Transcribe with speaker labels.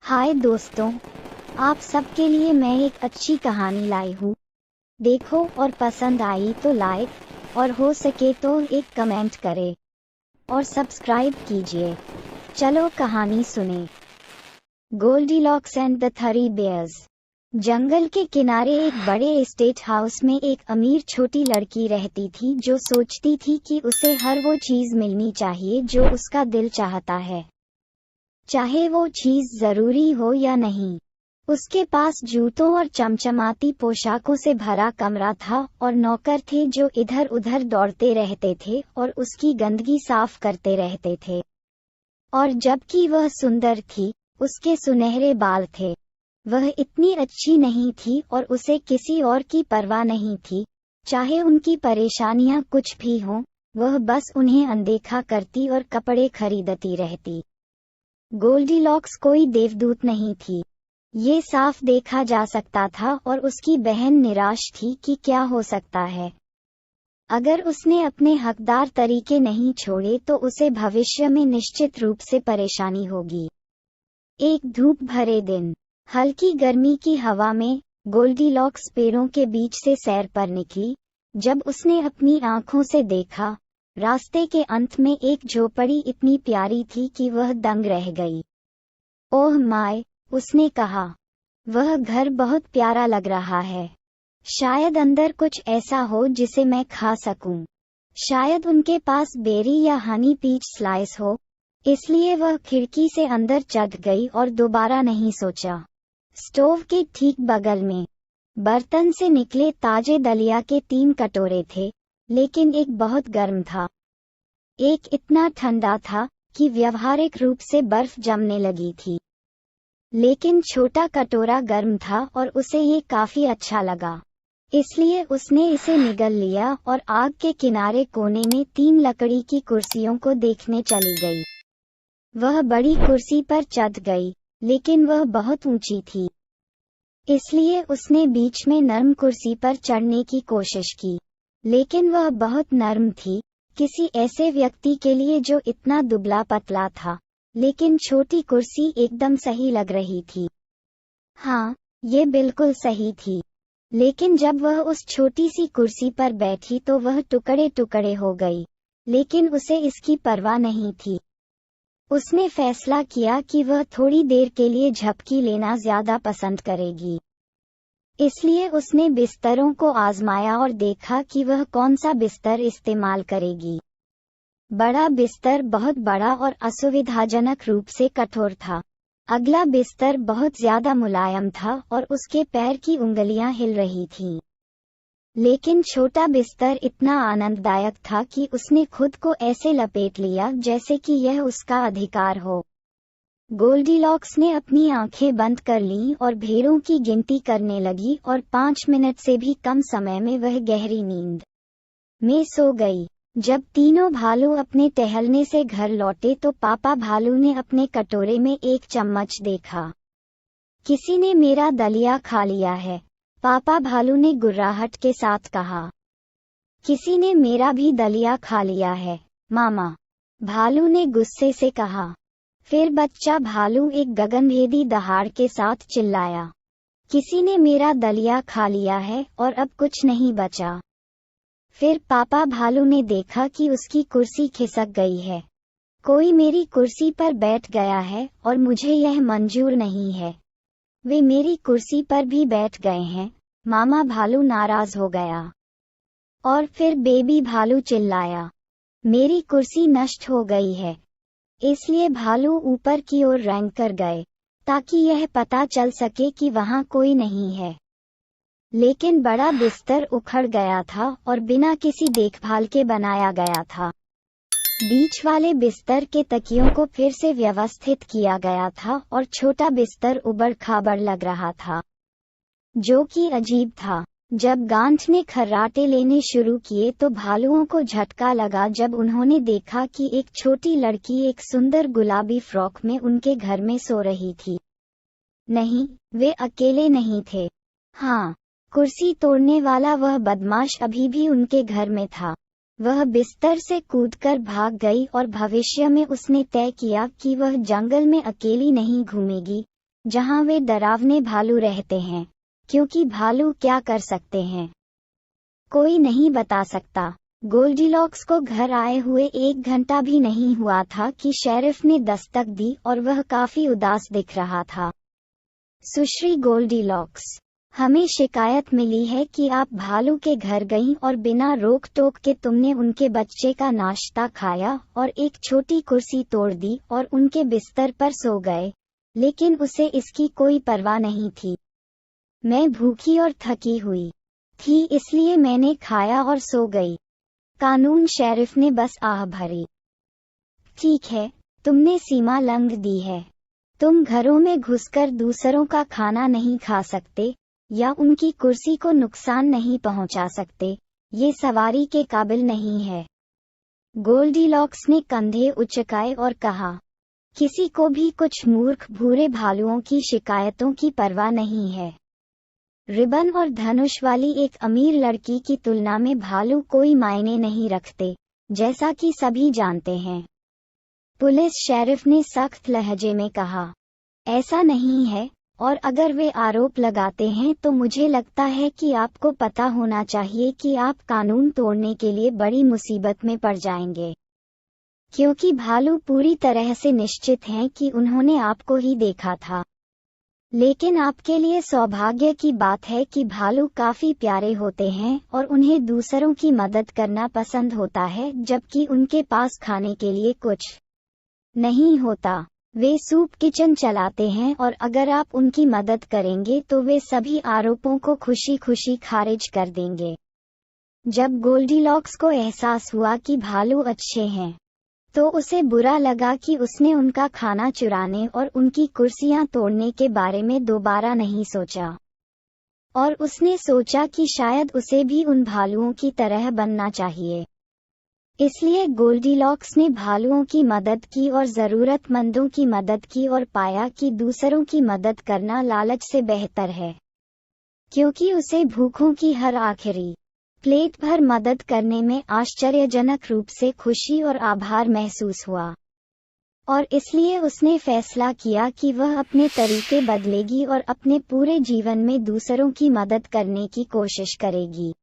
Speaker 1: हाय दोस्तों, आप सबके लिए मैं एक अच्छी कहानी लाई हूँ। देखो और पसंद आई तो लाइक और हो सके तो एक कमेंट करें और सब्सक्राइब कीजिए। चलो कहानी सुने। Goldilocks and the three bears. जंगल के किनारे एक बड़े एस्टेट हाउस में एक अमीर छोटी लड़की रहती थी जो सोचती थी कि उसे हर वो चीज मिलनी चाहिए जो उसका दिल चाहता है, चाहे वो चीज जरूरी हो या नहीं। उसके पास जूतों और चमचमाती पोशाकों से भरा कमरा था और नौकर थे जो इधर उधर दौड़ते रहते थे और उसकी गंदगी साफ करते रहते थे। और जबकि वह सुंदर थी, उसके सुनहरे बाल थे। वह इतनी अच्छी नहीं थी और उसे किसी और की परवाह नहीं थी, चाहे उनकी परेशानियां कुछ भी हों। वह बस उन्हें अनदेखा करती और कपड़े खरीदती रहती। गोल्डीलॉक्स कोई देवदूत नहीं थी, ये साफ देखा जा सकता था, और उसकी बहन निराश थी कि क्या हो सकता है अगर उसने अपने हकदार तरीके नहीं छोड़े तो उसे भविष्य में निश्चित रूप से परेशानी होगी। एक धूप भरे दिन, हल्की गर्मी की हवा में गोल्डीलॉक्स पेड़ों के बीच से सैर पर निकली। जब उसने अपनी आंखों से देखा, रास्ते के अंत में एक झोपड़ी इतनी प्यारी थी कि वह दंग रह गई। ओह माय, उसने कहा, वह घर बहुत प्यारा लग रहा है। शायद अंदर कुछ ऐसा हो जिसे मैं खा सकूं। शायद उनके पास बेरी या हनी पीच स्लाइस हो। इसलिए वह खिड़की से अंदर चढ़ गई और दोबारा नहीं सोचा। स्टोव के ठीक बगल में बर्तन से निकले ताजे दलिया के 3 कटोरे थे, लेकिन एक बहुत गर्म था। एक इतना ठंडा था कि व्यावहारिक रूप से बर्फ जमने लगी थी। लेकिन छोटा कटोरा गर्म था और उसे ये काफी अच्छा लगा। इसलिए उसने इसे निगल लिया और आग के किनारे कोने में 3 लकड़ी की कुर्सियों को देखने चली गई। वह बड़ी कुर्सी पर चढ़ गई, लेकिन वह बहुत ऊंची थी। इसलिए उसने बीच में नरम कुर्सी पर चढ़ने की कोशिश की, लेकिन वह बहुत नरम थी, किसी ऐसे व्यक्ति के लिए जो इतना दुबला पतला था। लेकिन छोटी कुर्सी एकदम सही लग रही थी। हाँ, ये बिल्कुल सही थी। लेकिन जब वह उस छोटी सी कुर्सी पर बैठी तो वह टुकड़े टुकड़े हो गई, लेकिन उसे इसकी परवाह नहीं थी। उसने फैसला किया कि वह थोड़ी देर के लिए झपकी लेना ज्यादा पसंद करेगी। इसलिए उसने बिस्तरों को आजमाया और देखा कि वह कौन सा बिस्तर इस्तेमाल करेगी। बड़ा बिस्तर बहुत बड़ा और असुविधाजनक रूप से कठोर था। अगला बिस्तर बहुत ज्यादा मुलायम था और उसके पैर की उंगलियां हिल रही थीं। लेकिन छोटा बिस्तर इतना आनंददायक था कि उसने खुद को ऐसे लपेट लिया जैसे कि यह उसका अधिकार हो। गोल्डीलॉक्स ने अपनी आंखें बंद कर लीं और भेड़ों की गिनती करने लगी और 5 मिनट से भी कम समय में वह गहरी नींद में सो गई। जब तीनों भालू अपने टहलने से घर लौटे तो पापा भालू ने अपने कटोरे में एक चम्मच देखा। किसी ने मेरा दलिया खा लिया है, पापा भालू ने गुर्राहट के साथ कहा। किसी ने मेरा भी दलिया खा लिया है, मामा, भालू ने गुस्से से कहा। फिर बच्चा भालू एक गगनभेदी दहाड़ के साथ चिल्लाया, किसी ने मेरा दलिया खा लिया है और अब कुछ नहीं बचा। फिर पापा भालू ने देखा कि उसकी कुर्सी खिसक गई है। कोई मेरी कुर्सी पर बैठ गया है और मुझे यह मंजूर नहीं है। वे मेरी कुर्सी पर भी बैठ गए हैं, मामा भालू नाराज हो गया। और फिर बेबी भालू चिल्लाया, मेरी कुर्सी नष्ट हो गई है। इसलिए भालू ऊपर की ओर रेंग कर गए ताकि यह पता चल सके कि वहां कोई नहीं है। लेकिन बड़ा बिस्तर उखड़ गया था और बिना किसी देखभाल के बनाया गया था। बीच वाले बिस्तर के तकियों को फिर से व्यवस्थित किया गया था और छोटा बिस्तर उबड़ खाबड़ लग रहा था, जो कि अजीब था। जब गांठ ने खर्राटे लेने शुरू किए तो भालुओं को झटका लगा जब उन्होंने देखा कि एक छोटी लड़की एक सुंदर गुलाबी फ्रॉक में उनके घर में सो रही थी। नहीं, वे अकेले नहीं थे। हाँ, कुर्सी तोड़ने वाला वह बदमाश अभी भी उनके घर में था। वह बिस्तर से कूदकर भाग गई और भविष्य में उसने तय किया कि वह जंगल में अकेली नहीं घूमेगी, जहां वे डरावने भालू रहते हैं, क्योंकि भालू क्या कर सकते हैं, कोई नहीं बता सकता। गोल्डीलॉक्स को घर आए हुए 1 घंटा भी नहीं हुआ था कि शेरिफ ने दस्तक दी और वह काफी उदास दिख रहा था। सुश्री गोल्डीलॉक्स, हमें शिकायत मिली है कि आप भालू के घर गईं और बिना रोक टोक के तुमने उनके बच्चे का नाश्ता खाया और एक छोटी कुर्सी तोड़ दी और उनके बिस्तर पर सो गए, लेकिन उसे इसकी कोई परवाह नहीं थी। मैं भूखी और थकी हुई थी, इसलिए मैंने खाया और सो गई। कानून शेरिफ ने बस आह भरी। ठीक है, तुमने सीमा लंघ दी है। तुम घरों में घुसकर दूसरों का खाना नहीं खा सकते या उनकी कुर्सी को नुकसान नहीं पहुंचा सकते, ये सवारी के काबिल नहीं है। गोल्डीलॉक्स ने कंधे उचकाए और कहा, किसी को भी कुछ मूर्ख भूरे भालुओं की शिकायतों की परवाह नहीं है। रिबन और धनुष वाली एक अमीर लड़की की तुलना में भालू कोई मायने नहीं रखते, जैसा कि सभी जानते हैं। पुलिस शेरिफ ने सख्त लहजे में कहा, ऐसा नहीं है, और अगर वे आरोप लगाते हैं तो मुझे लगता है कि आपको पता होना चाहिए कि आप कानून तोड़ने के लिए बड़ी मुसीबत में पड़ जाएंगे, क्योंकि भालू पूरी तरह से निश्चित हैं कि उन्होंने आपको ही देखा था। लेकिन आपके लिए सौभाग्य की बात है कि भालू काफी प्यारे होते हैं और उन्हें दूसरों की मदद करना पसंद होता है, जबकि उनके पास खाने के लिए कुछ नहीं होता। वे सूप किचन चलाते हैं और अगर आप उनकी मदद करेंगे तो वे सभी आरोपों को खुशी खुशी खारिज कर देंगे। जब गोल्डीलॉक्स को एहसास हुआ कि भालू अच्छे हैं, तो उसे बुरा लगा कि उसने उनका खाना चुराने और उनकी कुर्सियां तोड़ने के बारे में दोबारा नहीं सोचा, और उसने सोचा कि शायद उसे भी उन भालुओं की तरह बनना चाहिए। इसलिए गोल्डीलॉक्स ने भालुओं की मदद की और जरूरतमंदों की मदद की और पाया कि दूसरों की मदद करना लालच से बेहतर है, क्योंकि उसे भूखों की हर आखिरी प्लेट भर मदद करने में आश्चर्यजनक रूप से खुशी और आभार महसूस हुआ, और इसलिए उसने फैसला किया कि वह अपने तरीके बदलेगी और अपने पूरे जीवन में दूसरों की मदद करने की कोशिश करेगी।